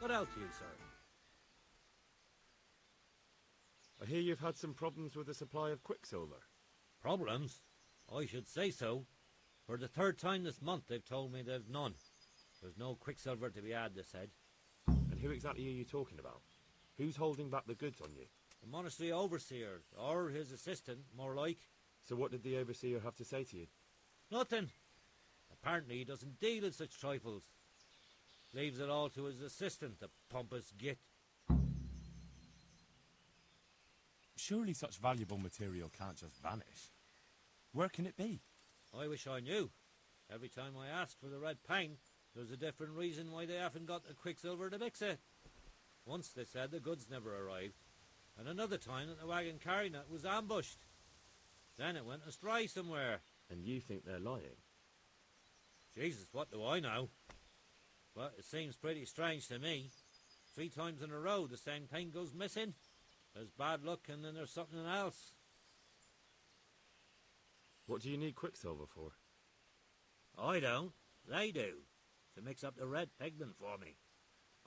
Good health to you, sir. I hear you've had some problems with the supply of quicksilver. Problems? I should say so. For the third time this month they've told me they've none. There's no quicksilver to be had, they said. And who exactly are you talking about? Who's holding back the goods on you? The monastery overseer, or his assistant, more like. So what did the overseer have to say to you? Nothing. Apparently he doesn't deal in such trifles. Leaves it all to his assistant, the pompous git. Surely such valuable material can't just vanish. Where can it be? I wish I knew. Every time I ask for the red paint, there's a different reason why they haven't got the quicksilver to mix it. Once they said the goods never arrived, and another time that the wagon carrying it was ambushed. Then it went astray somewhere. And you think they're lying? Jesus, what do I know? But it seems pretty strange to me. 3 times in a row the same thing goes missing. There's bad luck and then there's something else. What do you need quicksilver for? I don't. They do. To mix up the red pigment for me.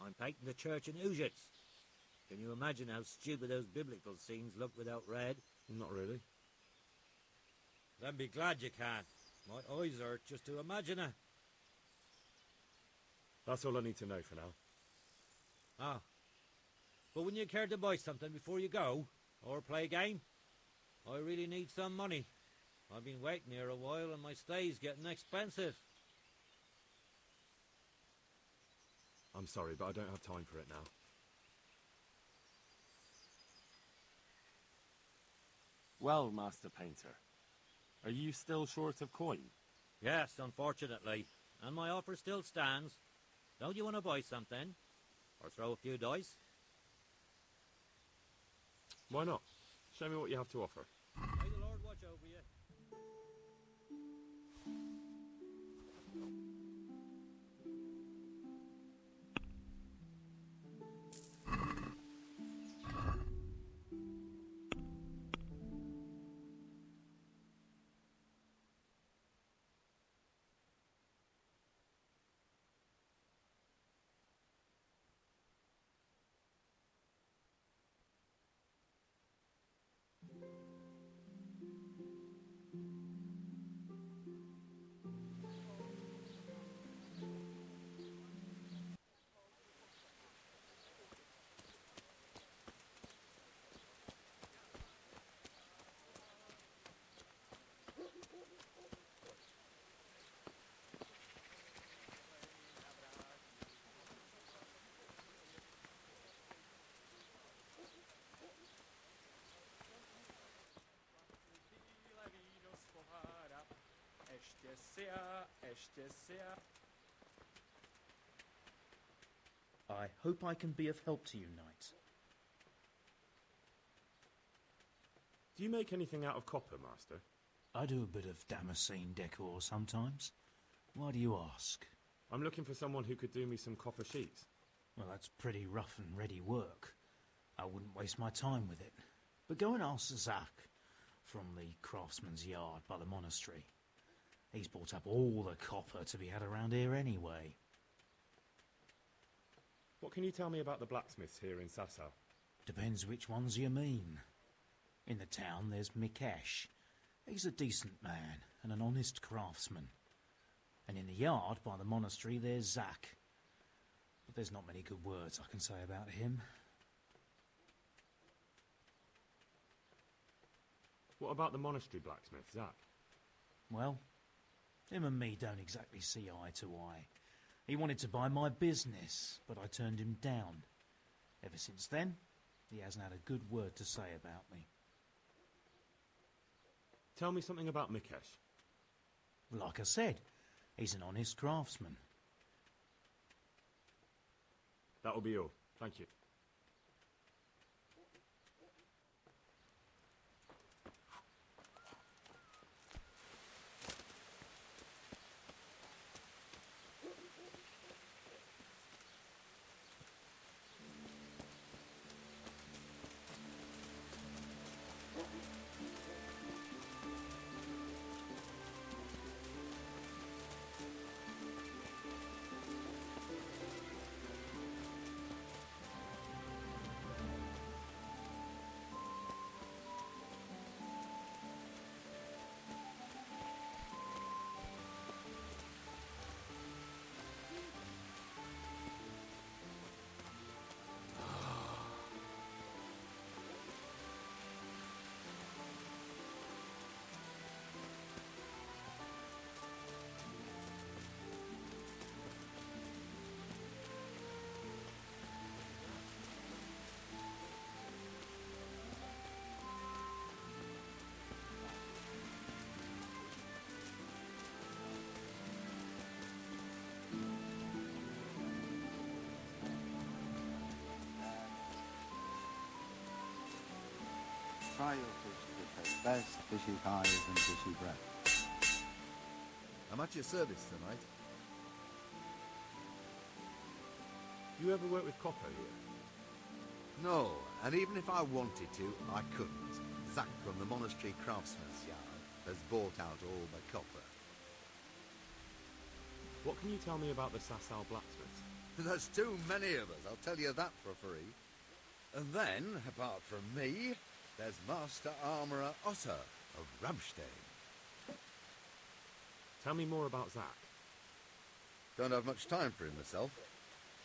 I'm painting the church in Ujits. Can you imagine how stupid those biblical scenes look without red? Not really. Then be glad you can. My eyes hurt just to imagine it. That's all I need to know for now. Ah. But wouldn't you care to buy something before you go? Or play a game? I really need some money. I've been waiting here a while and my stay's getting expensive. I'm sorry, but I don't have time for it now. Well, Master Painter, are you still short of coin? Yes, unfortunately. And my offer still stands. Don't you want to buy something? Or throw a few dice? Why not? Show me what you have to offer. May the Lord watch over you. I hope I can be of help to you, Knight. Do you make anything out of copper, Master? I do a bit of Damascene decor sometimes. Why do you ask? I'm looking for someone who could do me some copper sheets. Well, that's pretty rough and ready work. I wouldn't waste my time with it. But go and ask Zach from the craftsman's yard by the monastery. He's bought up all the copper to be had around here anyway. What can you tell me about the blacksmiths here in Sasau? Depends which ones you mean. In the town there's Mikesh. He's a decent man and an honest craftsman. And in the yard by the monastery there's Zach. But there's not many good words I can say about him. What about the monastery blacksmith, Zach? Well, him and me don't exactly see eye to eye. He wanted to buy my business, but I turned him down. Ever since then, he hasn't had a good word to say about me. Tell me something about Mikesh. Like I said, he's an honest craftsman. That'll be all. Thank you. Fry your fish to the taste best, fishy thighs and fishy breast. I'm at your service tonight. You ever work with copper here? No, and even if I wanted to, I couldn't. Zach from the Monastery Craftsman's Yard has bought out all the copper. What can you tell me about the Sasau blacksmiths? There's too many of us, I'll tell you that for free. And then, apart from me, there's Master Armourer Otter of Ramstein. Tell me more about Zach. Don't have much time for him myself.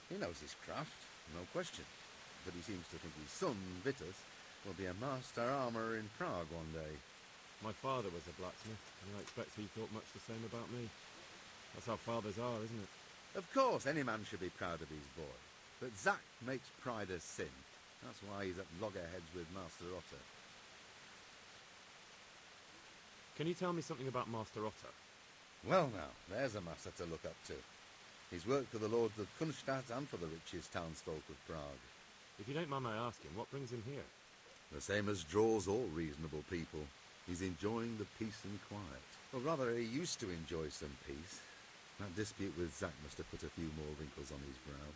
He knows his craft, no question. But he seems to think his son, Vitus, will be a Master Armourer in Prague one day. My father was a blacksmith, and I expect he thought much the same about me. That's how fathers are, isn't it? Of course, any man should be proud of his boy. But Zach makes pride a sin. That's why he's at loggerheads with Master Otter. Can you tell me something about Master Otter? Well now, there's a master to look up to. He's worked for the lords of Kunstadt and for the richest townsfolk of Prague. If you don't mind my asking, what brings him here? The same as draws all reasonable people. He's enjoying the peace and quiet. Or rather, he used to enjoy some peace. That dispute with Zach must have put a few more wrinkles on his brow.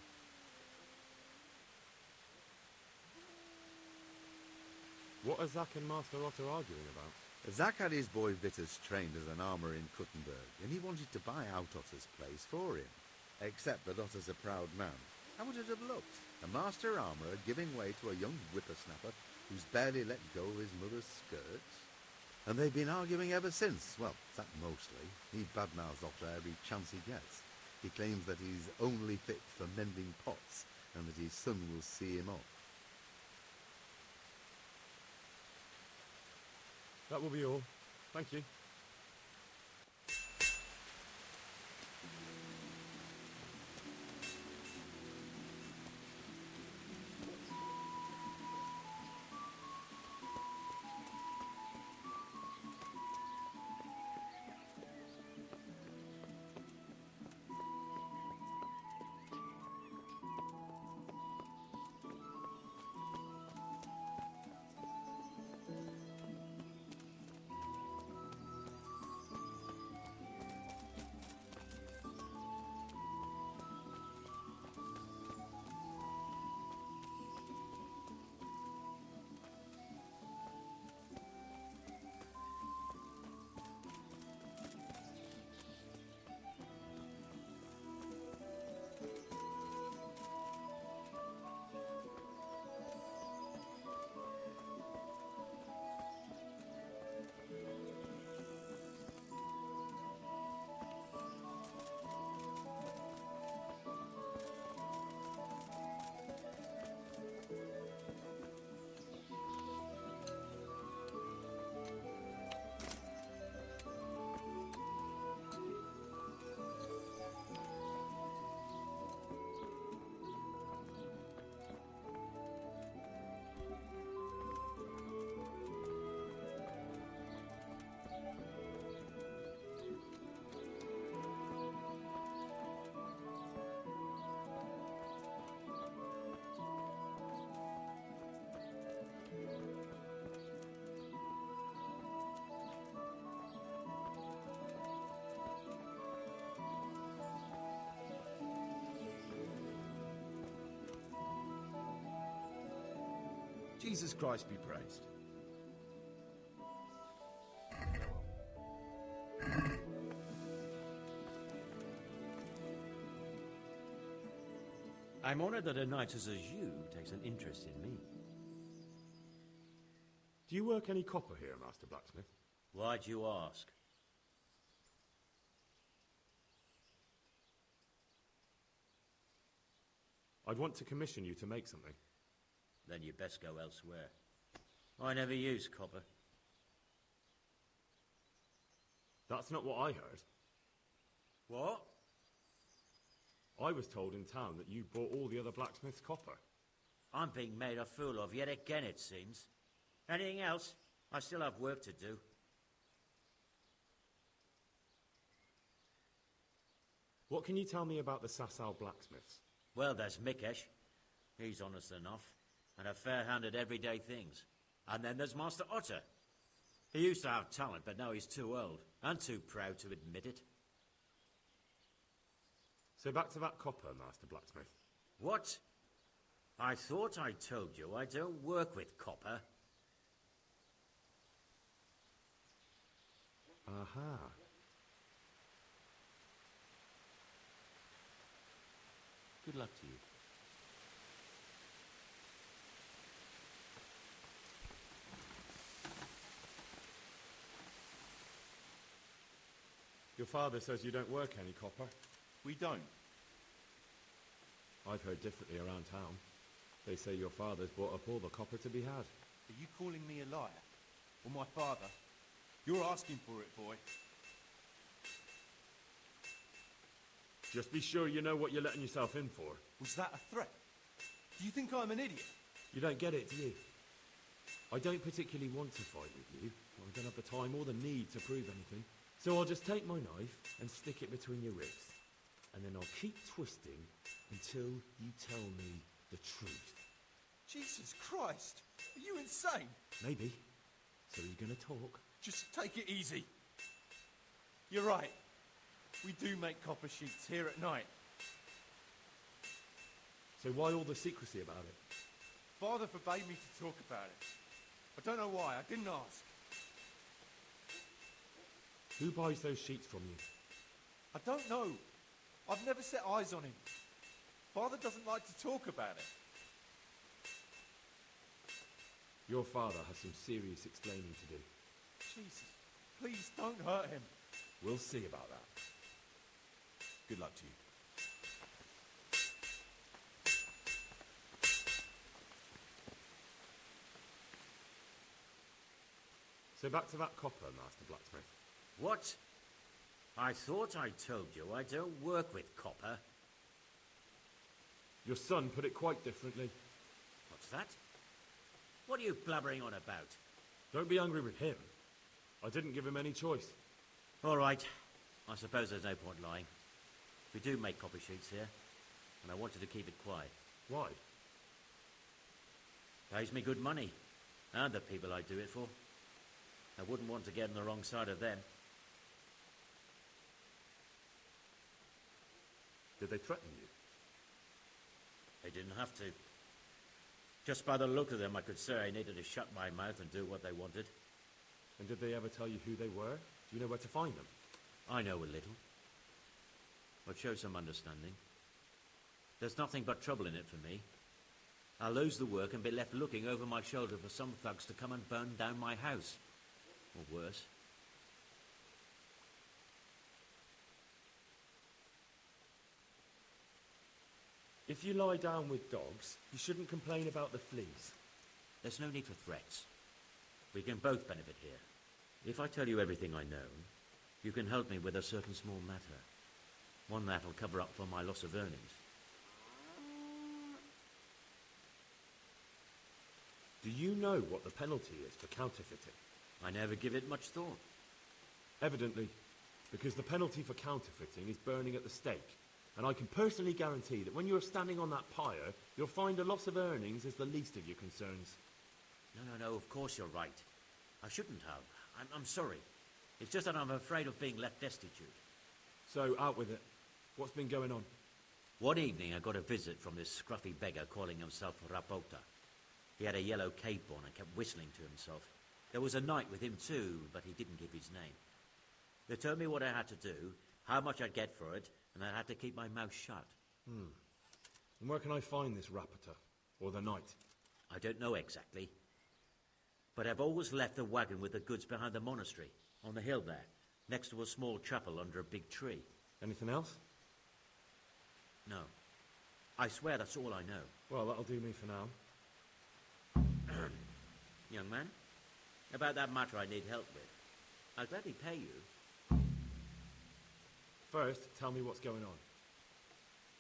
What are Zach and Master Otter arguing about? Zach had his boy Vitus trained as an armourer in Kuttenberg, and he wanted to buy out Otter's place for him. Except that Otter's a proud man. How would it have looked? A master armourer giving way to a young whippersnapper who's barely let go of his mother's skirts? And they've been arguing ever since. Well, Zach mostly. He badmouths Otter every chance he gets. He claims that he's only fit for mending pots, and that his son will see him off. That will be all. Thank you. Jesus Christ be praised. I'm honored that a knight such as you takes an interest in me. Do you work any copper here, Master Blacksmith? Why'd you ask? I'd want to commission you to make something. Then you best go elsewhere. I never use copper. That's not what I heard. What? I was told in town that you bought all the other blacksmiths' copper. I'm being made a fool of yet again, it seems. Anything else? I still have work to do. What can you tell me about the Sasau blacksmiths? Well, there's Mikesh. He's honest enough, and a fair hand at everyday things. And then there's Master Otter. He used to have talent, but now he's too old and too proud to admit it. So back to that copper, Master Blacksmith. What? I thought I told you I don't work with copper. Aha. Good luck to you. Your father says you don't work any copper. We don't. I've heard differently around town. They say your father's bought up all the copper to be had. Are you calling me a liar? Or my father? You're asking for it, boy. Just be sure you know what you're letting yourself in for. Was that a threat? Do you think I'm an idiot? You don't get it, do you? I don't particularly want to fight with you. I don't have the time or the need to prove anything. So I'll just take my knife and stick it between your ribs. And then I'll keep twisting until you tell me the truth. Jesus Christ! Are you insane? Maybe. So are you going to talk? Just take it easy. You're right. We do make copper sheets here at night. So why all the secrecy about it? Father forbade me to talk about it. I don't know why. I didn't ask. Who buys those sheets from you? I don't know. I've never set eyes on him. Father doesn't like to talk about it. Your father has some serious explaining to do. Jesus, please don't hurt him. We'll see about that. Good luck to you. So back to that copper, Master Blacksmith. What? I thought I told you I don't work with copper. Your son put it quite differently. What's that? What are you blabbering on about? Don't be angry with him. I didn't give him any choice. All right. I suppose there's no point lying. We do make copper sheets here, and I wanted to keep it quiet. Why? Pays me good money, and the people I do it for. I wouldn't want to get on the wrong side of them. Did they threaten you? They didn't have to. Just by the look of them, I could say I needed to shut my mouth and do what they wanted. And did they ever tell you who they were? Do you know where to find them? I know a little. But show some understanding. There's nothing but trouble in it for me. I'll lose the work and be left looking over my shoulder for some thugs to come and burn down my house. Or worse. If you lie down with dogs, you shouldn't complain about the fleas. There's no need for threats. We can both benefit here. If I tell you everything I know, you can help me with a certain small matter. One that'll cover up for my loss of earnings. Do you know what the penalty is for counterfeiting? I never give it much thought. Evidently, because the penalty for counterfeiting is burning at the stake. And I can personally guarantee that when you're standing on that pyre, you'll find a loss of earnings is the least of your concerns. No, of course you're right. I shouldn't have. I'm sorry. It's just that I'm afraid of being left destitute. So, out with it. What's been going on? One evening I got a visit from this scruffy beggar calling himself Rapota. He had a yellow cape on and kept whistling to himself. There was a knight with him too, but he didn't give his name. They told me what I had to do, how much I'd get for it, and I had to keep my mouth shut. And where can I find this Rapota? Or the knight? I don't know exactly. But I've always left the wagon with the goods behind the monastery, on the hill there, next to a small chapel under a big tree. Anything else? No. I swear that's all I know. Well, that'll do me for now. Young man, about that matter I need help with. I'll gladly pay you. First, tell me what's going on.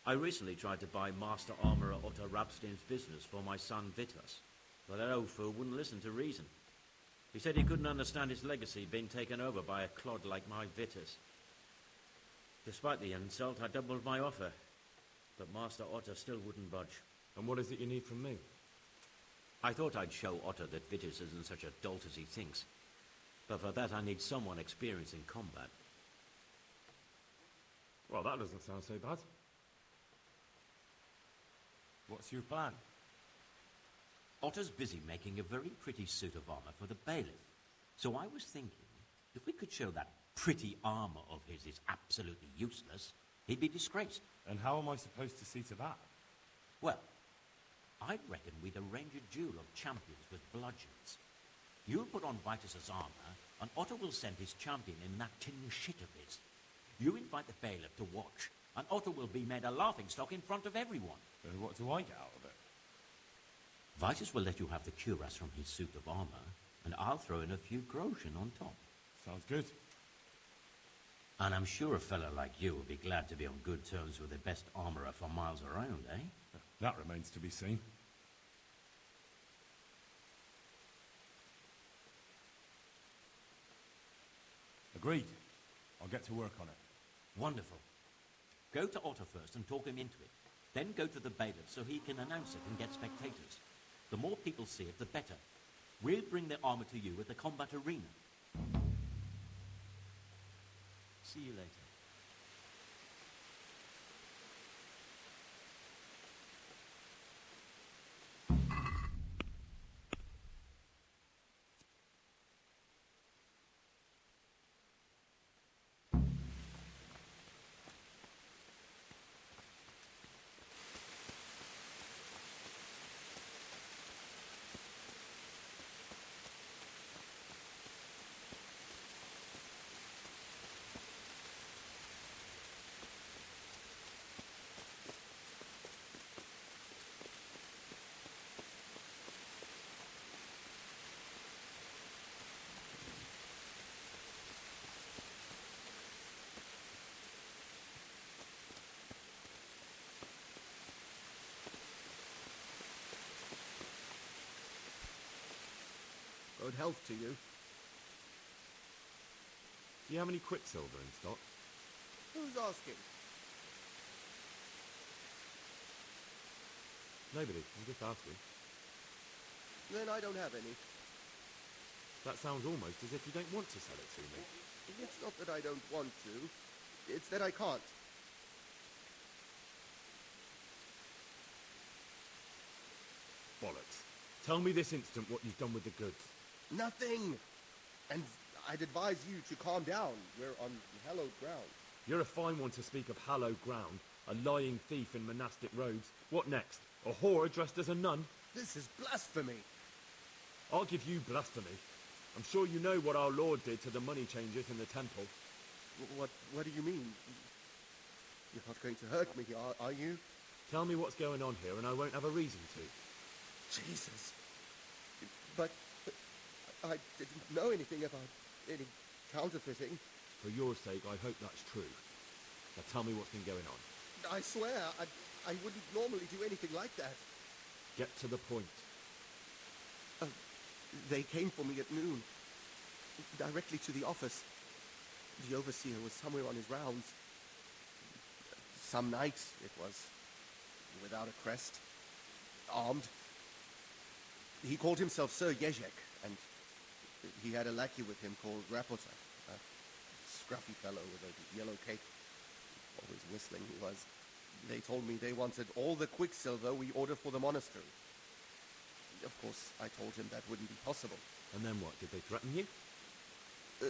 I recently tried to buy Master Armourer Otto Rabstein's business for my son Vitus, but that old fool wouldn't listen to reason. He said he couldn't understand his legacy being taken over by a clod like my Vitus. Despite the insult, I doubled my offer, but Master Otto still wouldn't budge. And what is it you need from me? I thought I'd show Otto that Vitus isn't such a dolt as he thinks. But for that I need someone experienced in combat. Well, that doesn't sound so bad. What's your plan? Otto's busy making a very pretty suit of armor for the bailiff. So I was thinking, if we could show that pretty armor of his is absolutely useless, he'd be disgraced. And how am I supposed to see to that? Well, I reckon we'd arrange a duel of champions with bludgeons. You'll put on Vitus's armor, and Otto will send his champion in that tin shit of his. You invite the bailiff to watch, and Otto will be made a laughingstock in front of everyone. And what do I get out of it? Vitus will let you have the cuirass from his suit of armor, and I'll throw in a few groschen on top. Sounds good. And I'm sure a fellow like you will be glad to be on good terms with the best armorer for miles around, eh? That remains to be seen. Agreed. I'll get to work on it. Wonderful. Go to Otto first and talk him into it. Then go to the bailiff so he can announce it and get spectators. The more people see it, the better. We'll bring the armor to you at the combat arena. See you later. Good health to you. Do you have any quicksilver in stock? Who's asking? Nobody. I'm just asking. Then I don't have any. That sounds almost as if you don't want to sell it to me. It's not that I don't want to. It's that I can't. Bollocks. Tell me this instant what you've done with the goods. Nothing. And I'd advise you to calm down. We're on hallowed ground. You're a fine one to speak of hallowed ground, a lying thief in monastic robes. What next? A whore dressed as a nun? This is blasphemy. I'll give you blasphemy. I'm sure you know what our Lord did to the money changers in the temple. What do you mean? You're not going to hurt me, are you? Tell me what's going on here and I won't have a reason to. Jesus. But I didn't know anything about any counterfeiting. For your sake, I hope that's true. Now tell me what's been going on. I swear, I wouldn't normally do anything like that. Get to the point. They came for me at noon, directly to the office. The overseer was somewhere on his rounds. Some night, it was, without a crest, armed. He called himself Sir Jezek, and he had a lackey with him called Rapota, a scruffy fellow with a yellow cape. Always whistling he was. They told me they wanted all the quicksilver we ordered for the monastery. Of course, I told him that wouldn't be possible. And then what? Did they threaten you?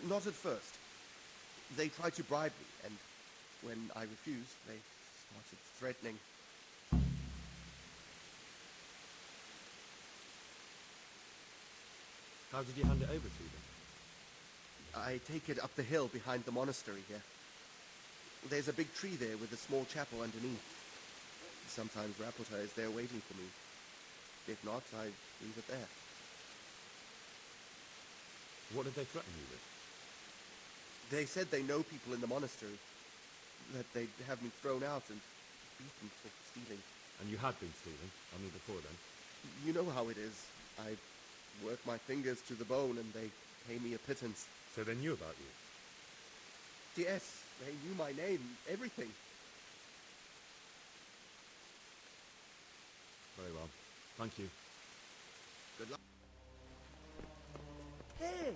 Not at first. They tried to bribe me, and when I refused, they started threatening. How did you hand it over to them? I take it up the hill behind the monastery here. There's a big tree there with a small chapel underneath. Sometimes Rapota is there waiting for me. If not, I leave it there. What did they threaten you with? They said they know people in the monastery, that they'd have me thrown out and beaten for stealing. And you had been stealing, I mean before then. You know how it is. I work my fingers to the bone and they pay me a pittance. So they knew about you? Yes, they knew my name, everything. Very well. Thank you. Good luck. Hey!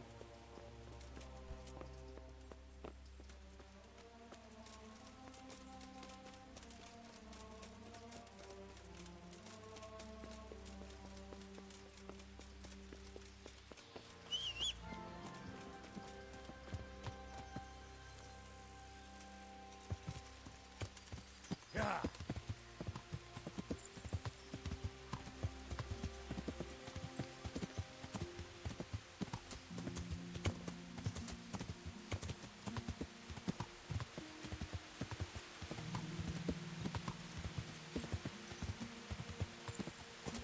Yeah.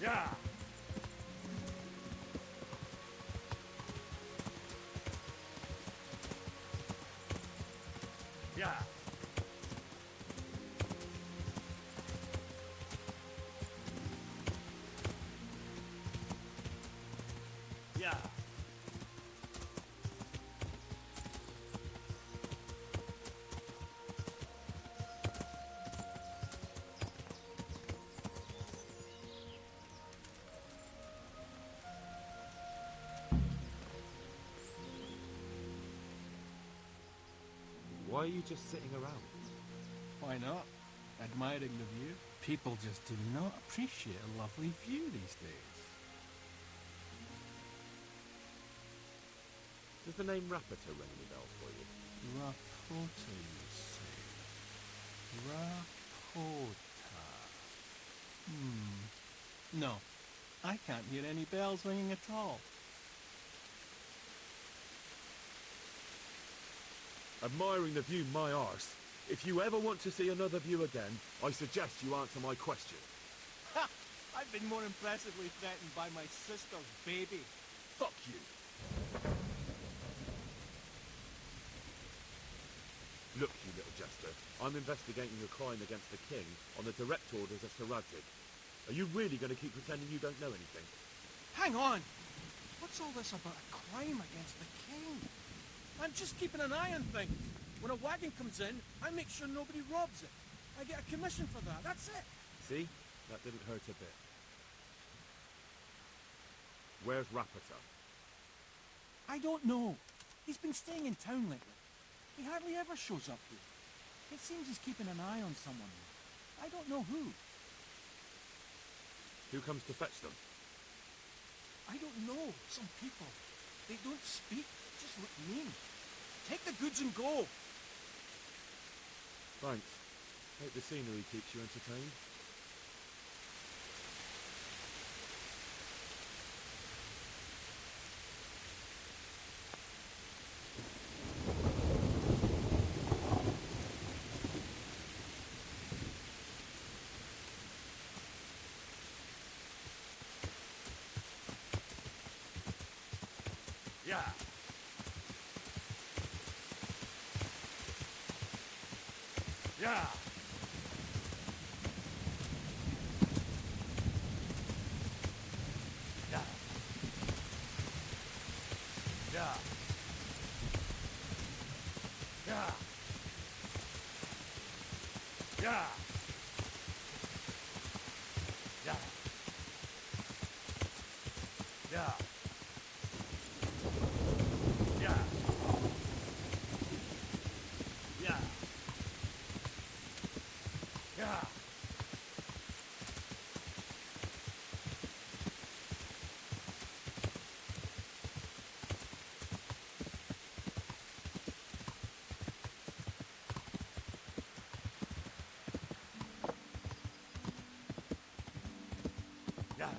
Yeah. Yeah. Yeah. Why are you just sitting around? Why not? Admiring the view. People just do not appreciate a lovely view these days. Does the name Rapita ring any bells for you? Rapota, you say? Rapota. No, I can't hear any bells ringing at all. Admiring the view, my arse. If you ever want to see another view again, I suggest you answer my question. Ha! I've been more impressively threatened by my sister's baby. Fuck you. Look, you little jester, I'm investigating a crime against the king on the direct orders of Sir Radzig. Are you really going to keep pretending you don't know anything? Hang on! What's all this about a crime against the king? I'm just keeping an eye on things. When a wagon comes in, I make sure nobody robs it. I get a commission for that, that's it. See? That didn't hurt a bit. Where's Rapita? I don't know. He's been staying in town lately. He hardly ever shows up here. It seems he's keeping an eye on someone. I don't know who. Who comes to fetch them? I don't know. Some people. They don't speak, just look mean. Take the goods and go. Thanks. Hope the scenery keeps you entertained. Yeah. Yeah. Yeah. Yeah. Yeah. Yeah. Yeah. Yeah. Yeah. Yeah. Yeah. Yeah.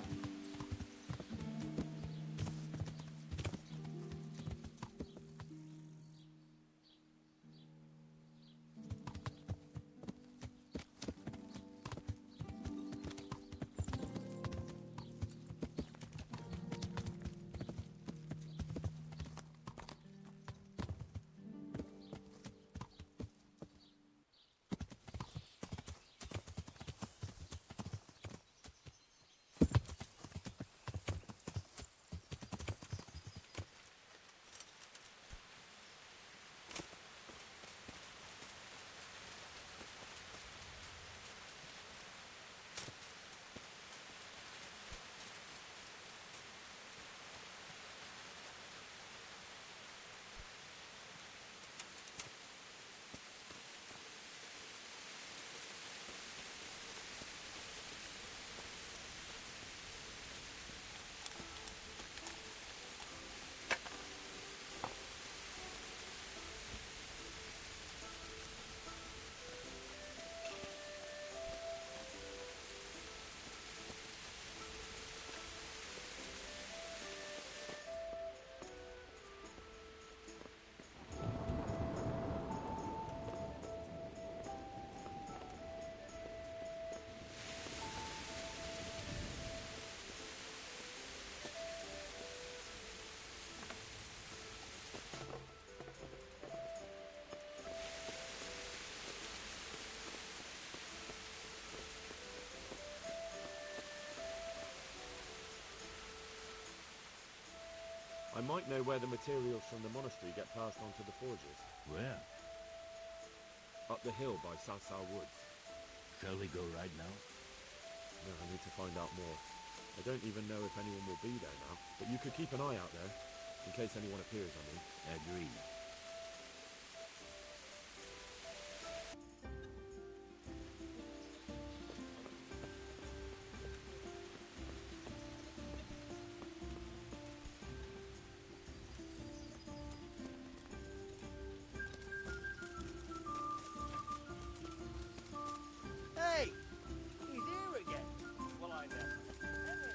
I might know where the materials from the monastery get passed on to the forges. Where? Up the hill by Salsal Woods. Shall we go right now? No, I need to find out more. I don't even know if anyone will be there now, but you could keep an eye out there, in case anyone appears, I mean. Agreed. Hey! He's here again. Well, I never. Henry!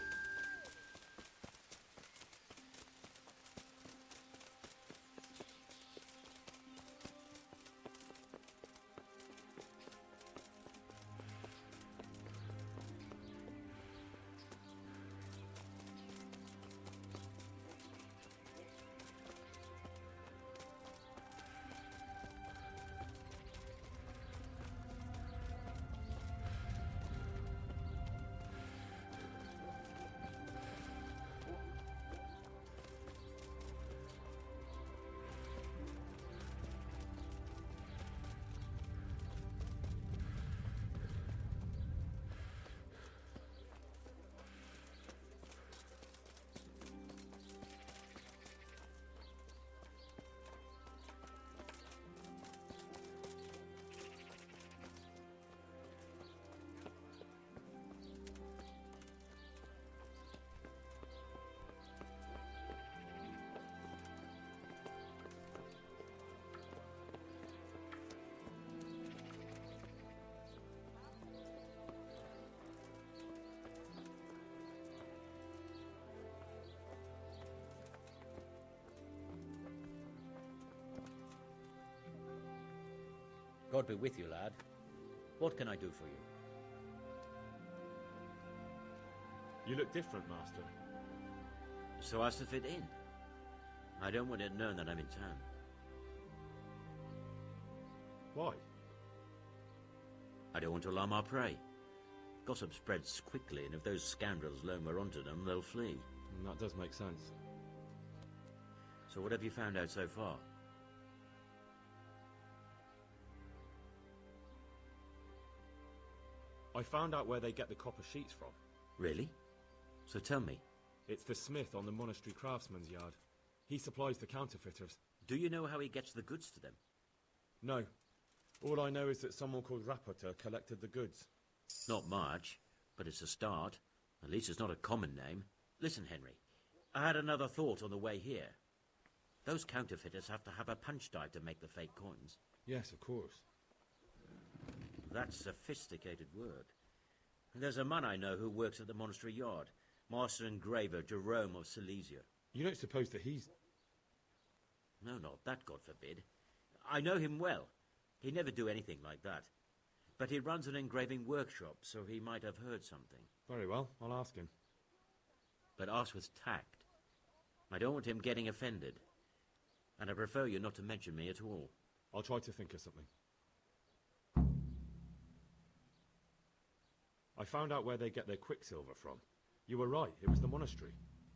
God be with you, lad. What can I do for you? You look different, Master. So as to fit in. I don't want it known that I'm in town. Why? I don't want to alarm our prey. Gossip spreads quickly, and if those scoundrels learn we're onto them, they'll flee. That does make sense. So what have you found out so far? I found out where they get the copper sheets from. Really? So tell me. It's the smith on the monastery craftsman's yard. He supplies the counterfeiters. Do you know how he gets the goods to them? No. All I know is that someone called Rapporteur collected the goods. Not much, but it's a start. At least it's not a common name. Listen, Henry, I had another thought on the way here. Those counterfeiters have to have a punch die to make the fake coins. Yes, of course. That's sophisticated work. There's a man I know who works at the monastery yard, Master Engraver Jerome of Silesia. You don't suppose that he's... No, not that, God forbid. I know him well. He'd never do anything like that. But he runs an engraving workshop, so he might have heard something. Very well, I'll ask him. But ask with tact. I don't want him getting offended. And I prefer you not to mention me at all. I'll try to think of something. I found out where they get their quicksilver from. You were right, it was the monastery.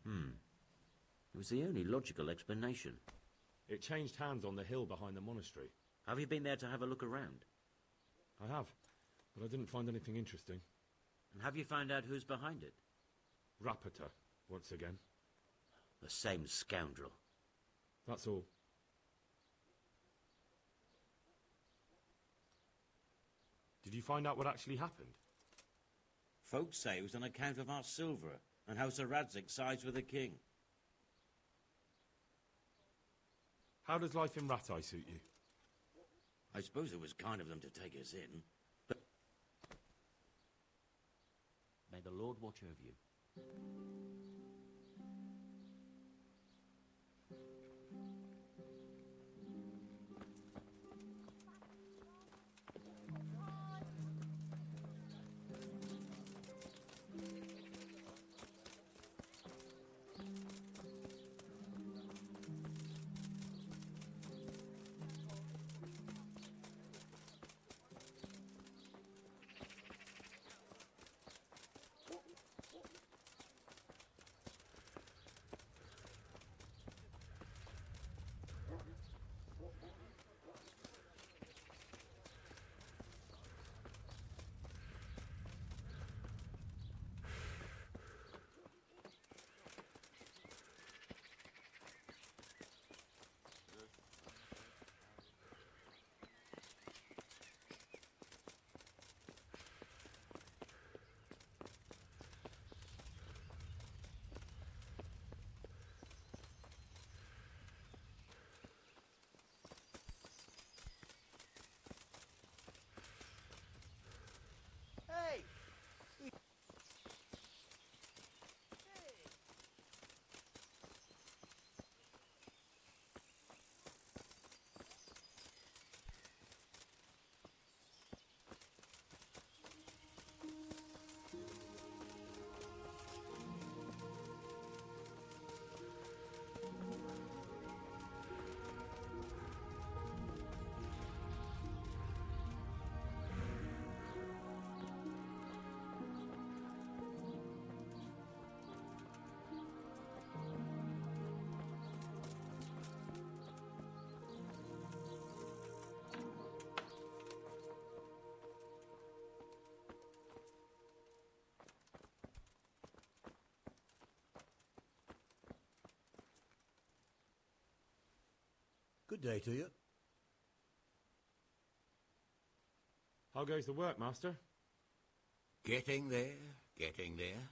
It was the only logical explanation. It changed hands on the hill behind the monastery. Have you been there to have a look around? I have, but I didn't find anything interesting. And have you found out who's behind it? Rapporteur, once again. The same scoundrel. That's all. Did you find out what actually happened? Folks say it was on account of our silver and how Sir Radzig sides with the king. How does life in Rattay suit you? I suppose it was kind of them to take us in, but... May the Lord watch over you. Good day to you. How goes the work, Master? Getting there, getting there.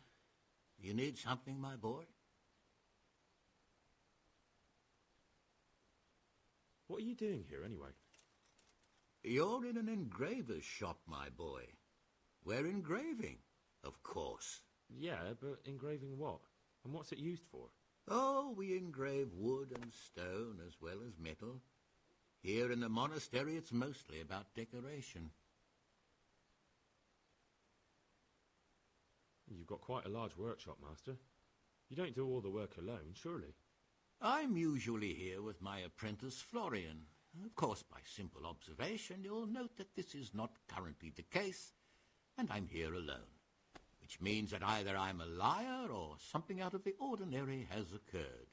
You need something, my boy? What are you doing here, anyway? You're in an engraver's shop, my boy. We're engraving, of course. Yeah, but engraving what? And what's it used for? Oh, we engrave wood and stone as well as metal. Here in the monastery, it's mostly about decoration. You've got quite a large workshop, Master. You don't do all the work alone, surely? I'm usually here with my apprentice, Florian. Of course, by simple observation, you'll note that this is not currently the case, and I'm here alone, which means that either I'm a liar or something out of the ordinary has occurred.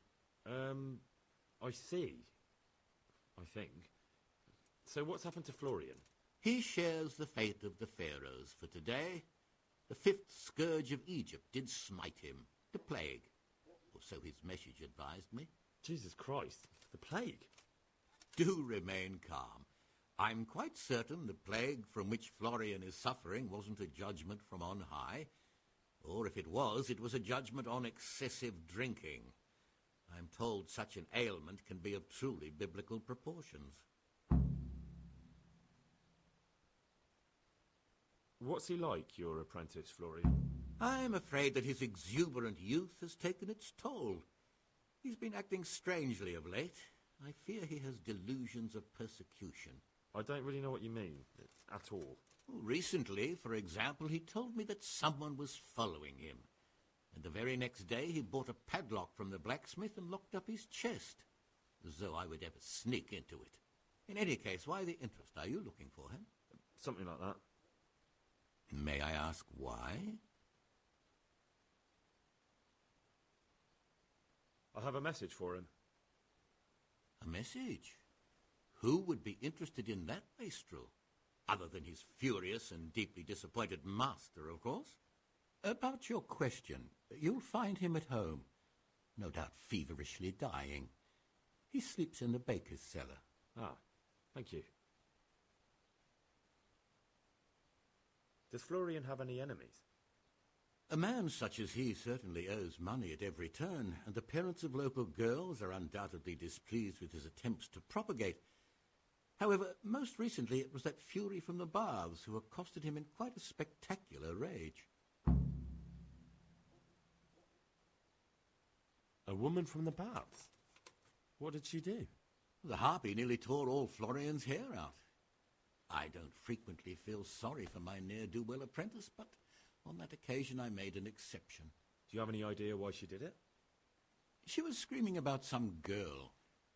I see. I think. So what's happened to Florian? He shares the fate of the pharaohs for today. The fifth scourge of Egypt did smite him, the plague, or so his message advised me. Jesus Christ, the plague? Do remain calm. I'm quite certain the plague from which Florian is suffering wasn't a judgment from on high, or if it was a judgment on excessive drinking. I'm told such an ailment can be of truly biblical proportions. What's he like, your apprentice, Florian? I'm afraid that his exuberant youth has taken its toll. He's been acting strangely of late. I fear he has delusions of persecution. I don't really know what you mean, at all. Recently, for example, he told me that someone was following him. And the very next day he bought a padlock from the blacksmith and locked up his chest, as though I would ever sneak into it. In any case, why the interest? Are you looking for him? Something like that. May I ask why? I have a message for him. A message? Who would be interested in that wastrel? Other than his furious and deeply disappointed master, of course. About your question, you'll find him at home, no doubt feverishly dying. He sleeps in the baker's cellar. Ah, thank you. Does Florian have any enemies? A man such as he certainly owes money at every turn, and the parents of local girls are undoubtedly displeased with his attempts to propagate. However, most recently it was that fury from the baths who accosted him in quite a spectacular rage. A woman from the baths? What did she do? The harpy nearly tore all Florian's hair out. I don't frequently feel sorry for my ne'er-do-well apprentice, but on that occasion I made an exception. Do you have any idea why she did it? She was screaming about some girl,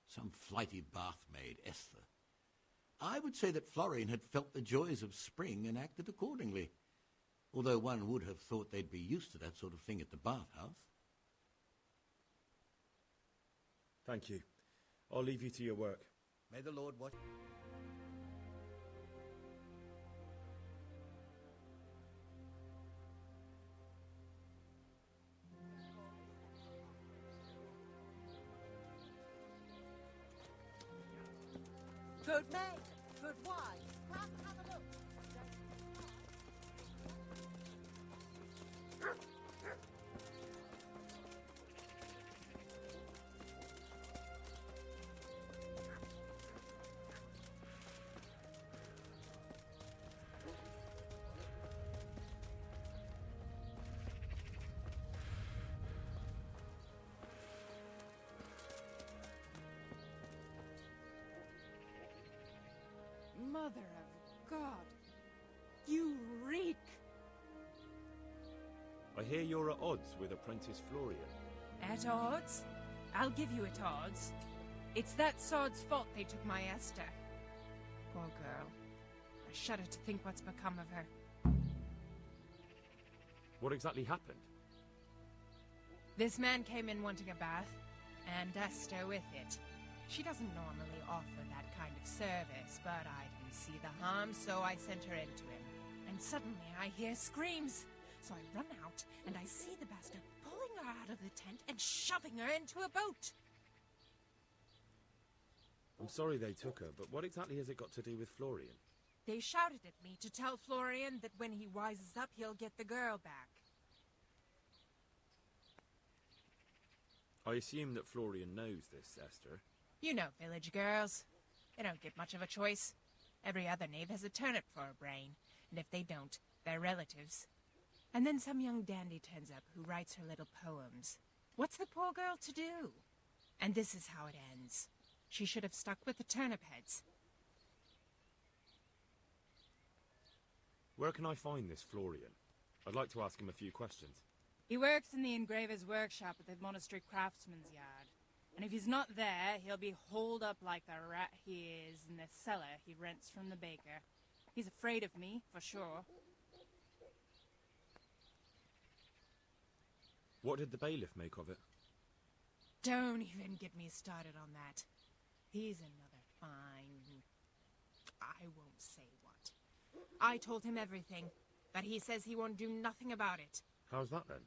some flighty bath-maid, Esther. I would say that Florian had felt the joys of spring and acted accordingly, although one would have thought they'd be used to that sort of thing at the bathhouse. Thank you. I'll leave you to your work. May the Lord watch. Good maid, good wife, come have a look. Mother of God, you reek! I hear you're at odds with apprentice Florian. At odds? I'll give you at odds. It's that sod's fault they took my Esther. Poor girl. I shudder to think what's become of her. What exactly happened? This man came in wanting a bath, and Esther with it. She doesn't normally offer that kind of service, but I didn't see the harm, so I sent her in to him. And suddenly I hear screams. So I run out, and I see the bastard pulling her out of the tent and shoving her into a boat. I'm sorry they took her, but what exactly has it got to do with Florian? They shouted at me to tell Florian that when he wises up, he'll get the girl back. I assume that Florian knows this, Esther. You know village girls. They don't get much of a choice. Every other knave has a turnip for a brain, and if they don't, they're relatives. And then some young dandy turns up who writes her little poems. What's the poor girl to do? And this is how it ends. She should have stuck with the turnip heads. Where can I find this Florian? I'd like to ask him a few questions. He works in the engraver's workshop at the monastery craftsman's yard. And if he's not there, he'll be holed up like the rat he is in the cellar he rents from the baker. He's afraid of me, for sure. What did the bailiff make of it? Don't even get me started on that. He's another fine... I won't say what. I told him everything, but he says he won't do nothing about it. How's that then?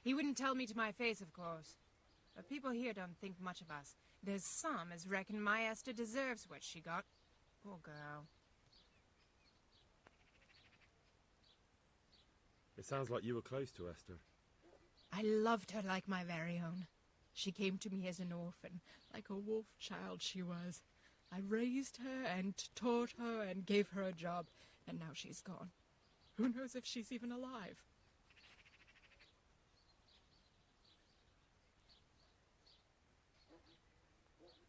He wouldn't tell me to my face, of course. But people here don't think much of us. There's some as reckon my Esther deserves what she got. Poor girl. It sounds like you were close to Esther. I loved her like my very own. She came to me as an orphan, like a wolf child she was. I raised her and taught her and gave her a job, and now she's gone. Who knows if she's even alive?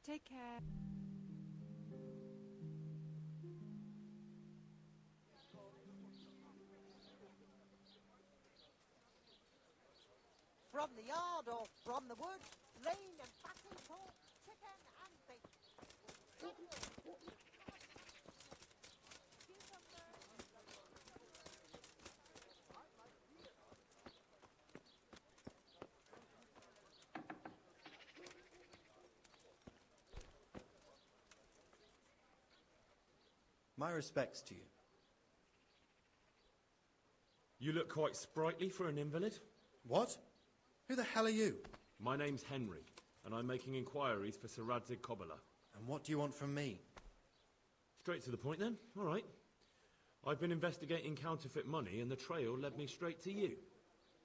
Take care. From the yard or from the wood, lean and fatty pork, chicken and beef. My respects to you. You look quite sprightly for an invalid. What? Who the hell are you? My name's Henry, and I'm making inquiries for Sir Radzig Kobyla. And what do you want from me? Straight to the point then. All right. I've been investigating counterfeit money, and the trail led me straight to you.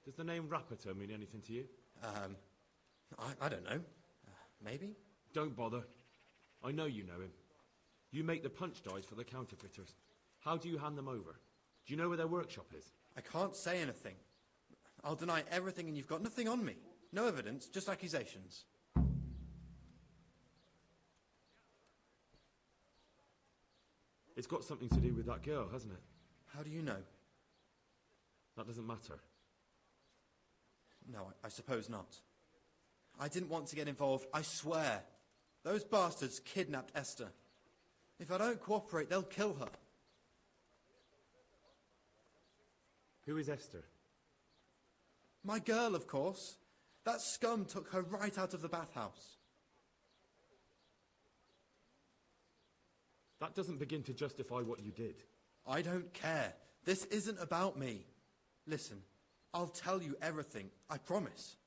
Does the name Rappator mean anything to you? I don't know. Maybe? Don't bother. I know you know him. You make the punch dies for the counterfeiters. How do you hand them over? Do you know where their workshop is? I can't say anything. I'll deny everything and you've got nothing on me. No evidence, just accusations. It's got something to do with that girl, hasn't it? How do you know? That doesn't matter. No, I suppose not. I didn't want to get involved, I swear. Those bastards kidnapped Esther. If I don't cooperate, they'll kill her. Who is Esther? My girl, of course. That scum took her right out of the bathhouse. That doesn't begin to justify what you did. I don't care. This isn't about me. Listen, I'll tell you everything, I promise.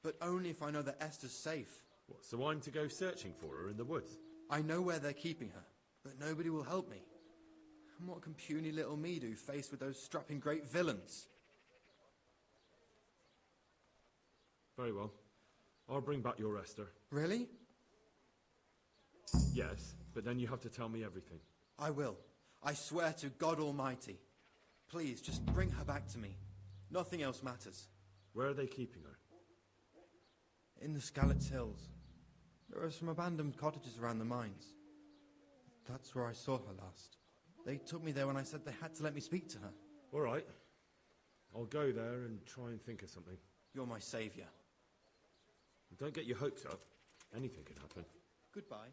But only if I know that Esther's safe. What, so I'm to go searching for her in the woods? I know where they're keeping her, but nobody will help me. And what can puny little me do faced with those strapping great villains? Very well. I'll bring back your Esther. Really? Yes, but then you have to tell me everything. I will. I swear to God Almighty. Please, just bring her back to me. Nothing else matters. Where are they keeping her? In the Skalitz Hills. There are some abandoned cottages around the mines. That's where I saw her last. They took me there when I said they had to let me speak to her. All right. I'll go there and try and think of something. You're my saviour. Don't get your hopes up. Anything can happen. Goodbye.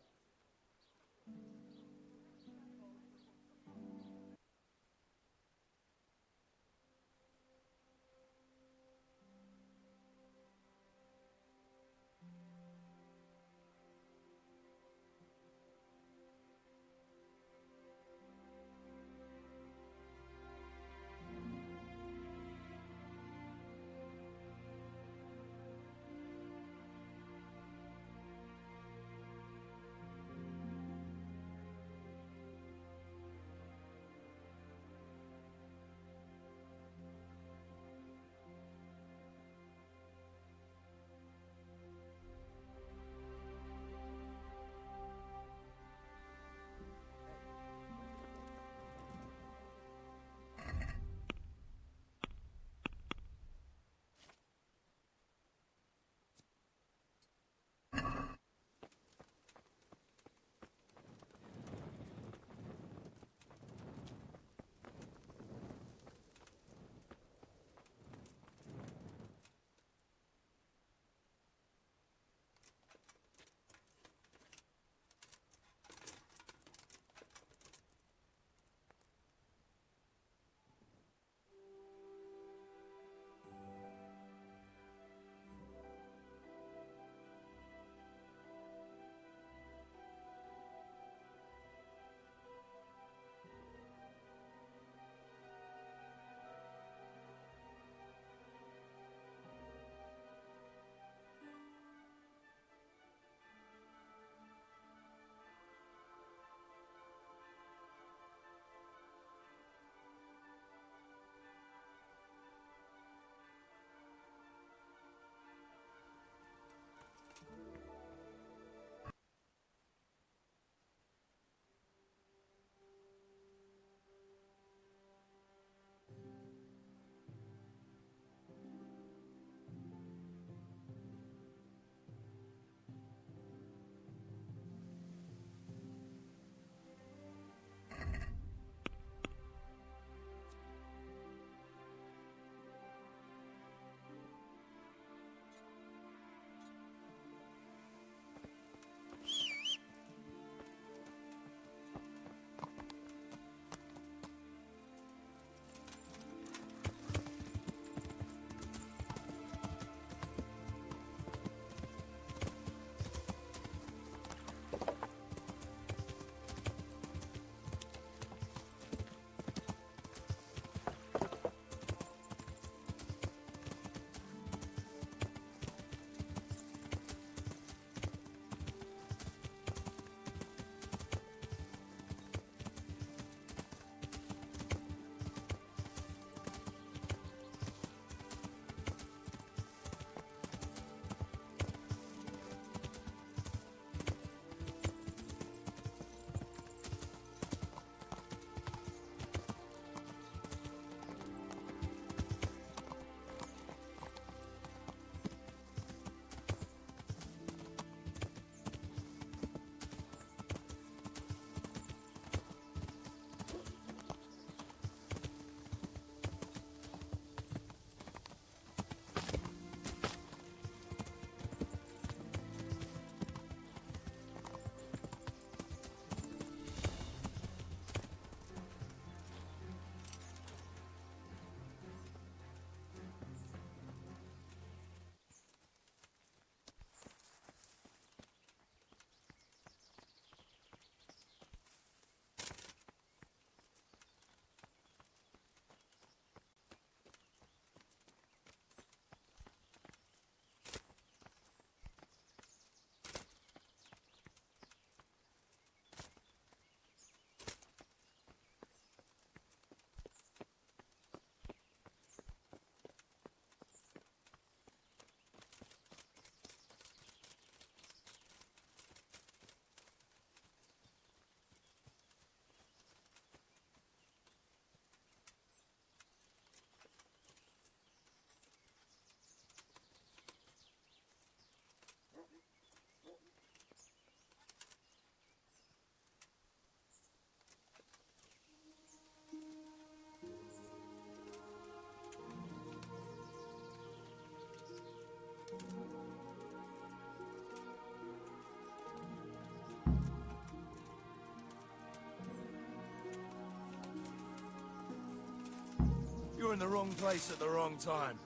in the wrong place at the wrong time.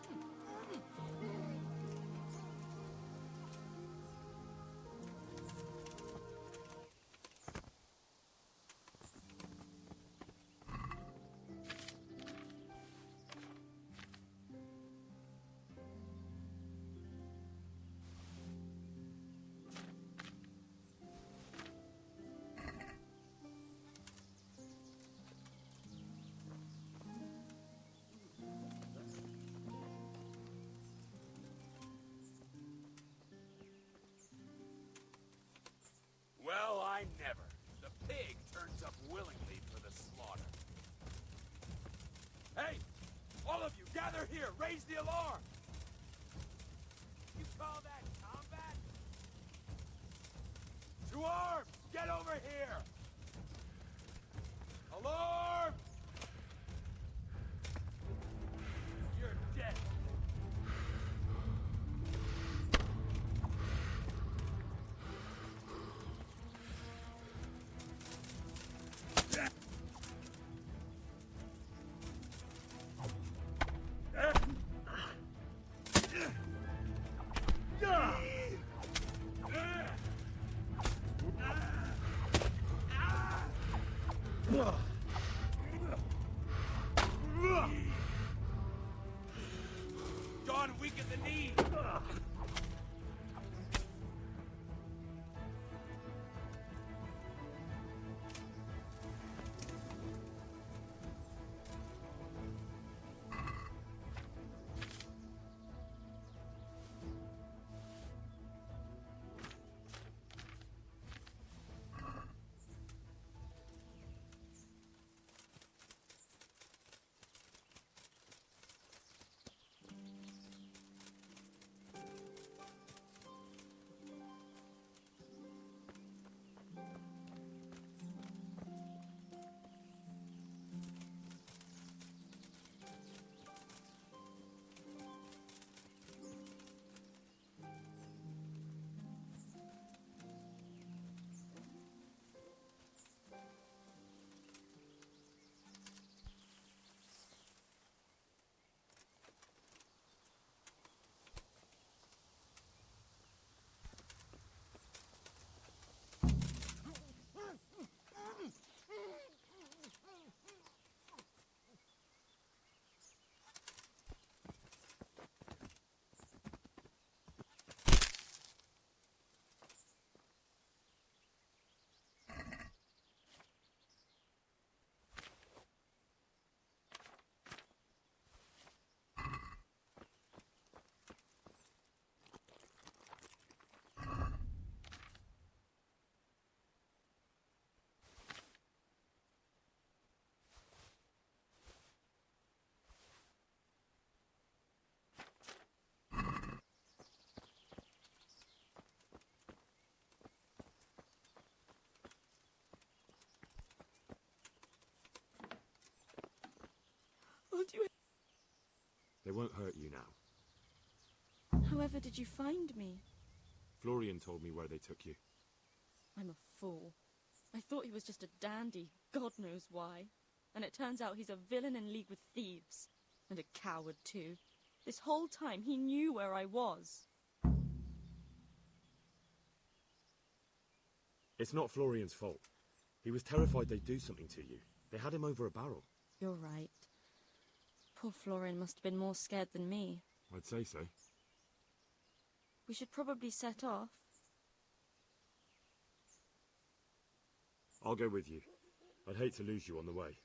Well, I never. The pig turns up willingly for the slaughter. Hey! All of you, gather here! Raise the alarm! You call that combat? To arms! Get over here! Alarm! You're dead. Gone weak at the knee. Will you... They won't hurt you now. However did you find me? Florian told me where they took you. I'm a fool. I thought he was just a dandy, God knows why. And it turns out he's a villain in league with thieves. And a coward, too. This whole time he knew where I was. It's not Florian's fault. He was terrified they'd do something to you. They had him over a barrel. You're right. Poor Florian must have been more scared than me. I'd say so. We should probably set off. I'll go with you. I'd hate to lose you on the way.